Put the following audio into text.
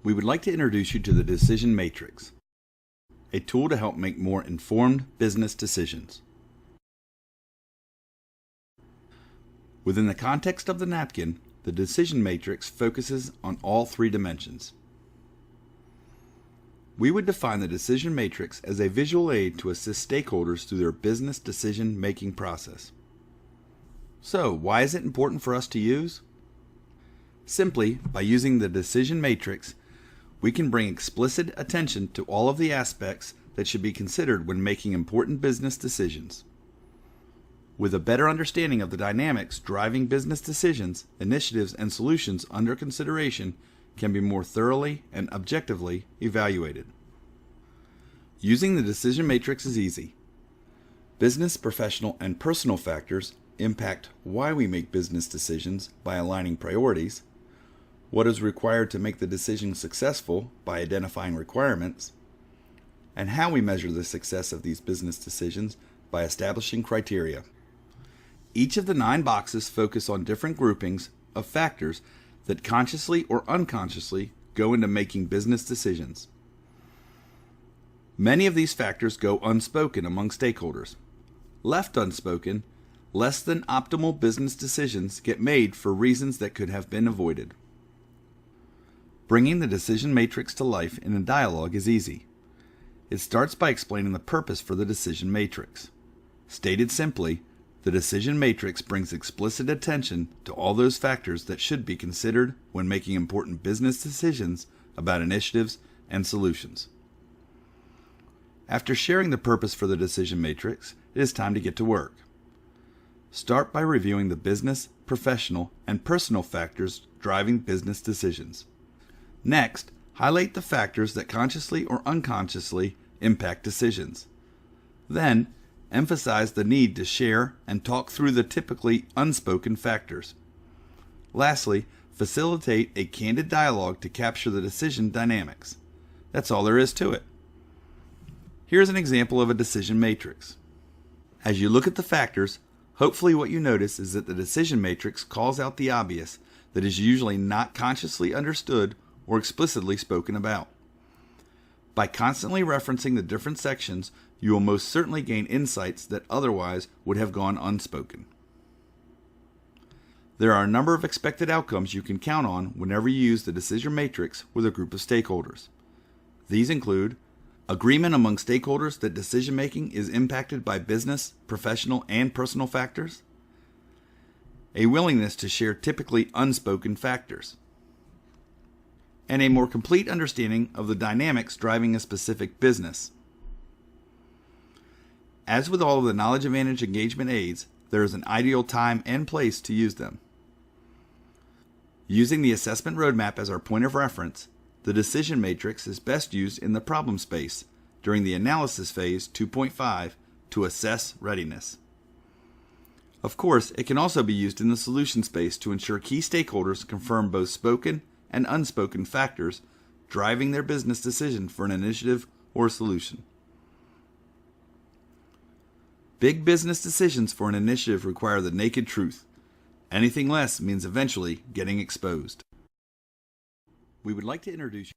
We would like to introduce you to the Decision Matrix, a tool to help make more informed business decisions. Within the context of the napkin, the Decision Matrix focuses on all three dimensions. We would define the Decision Matrix as a visual aid to assist stakeholders through their business decision-making process. So, why is it important for us to use? Simply, by using the Decision Matrix, we can bring explicit attention to all of the aspects that should be considered when making important business decisions. With a better understanding of the dynamics driving business decisions, initiatives, and solutions under consideration can be more thoroughly and objectively evaluated. Using the Decision Matrix is easy. Business, professional, and personal factors impact why we make business decisions by aligning priorities, what is required to make the decision successful by identifying requirements, and how we measure the success of these business decisions by establishing criteria. Each of the 9 boxes focus on different groupings of factors that consciously or unconsciously go into making business decisions. Many of these factors go unspoken among stakeholders. Left unspoken, less than optimal business decisions get made for reasons that could have been avoided. Bringing the Decision Matrix to life in a dialogue is easy. It starts by explaining the purpose for the Decision Matrix. Stated simply, the Decision Matrix brings explicit attention to all those factors that should be considered when making important business decisions about initiatives and solutions. After sharing the purpose for the Decision Matrix, it is time to get to work. Start by reviewing the business, professional, and personal factors driving business decisions. Next, highlight the factors that consciously or unconsciously impact decisions. Then, emphasize the need to share and talk through the typically unspoken factors. Lastly, facilitate a candid dialogue to capture the decision dynamics. That's all there is to it. Here's an example of a decision matrix. As you look at the factors, hopefully what you notice is that the decision matrix calls out the obvious that is usually not consciously understood or explicitly spoken about. By constantly referencing the different sections, you will most certainly gain insights that otherwise would have gone unspoken. There are a number of expected outcomes you can count on whenever you use the decision matrix with a group of stakeholders. These include agreement among stakeholders that decision-making is impacted by business, professional, and personal factors, a willingness to share typically unspoken factors, and a more complete understanding of the dynamics driving a specific business. As with all of the Knowledge Advantage engagement aids, there is an ideal time and place to use them. Using the assessment roadmap as our point of reference, the decision matrix is best used in the problem space during the analysis phase 2.5 to assess readiness. Of course, it can also be used in the solution space to ensure key stakeholders confirm both spoken and unspoken factors driving their business decision for an initiative or solution. Big business decisions for an initiative require the naked truth. Anything less means eventually getting exposed. We would like to introduce you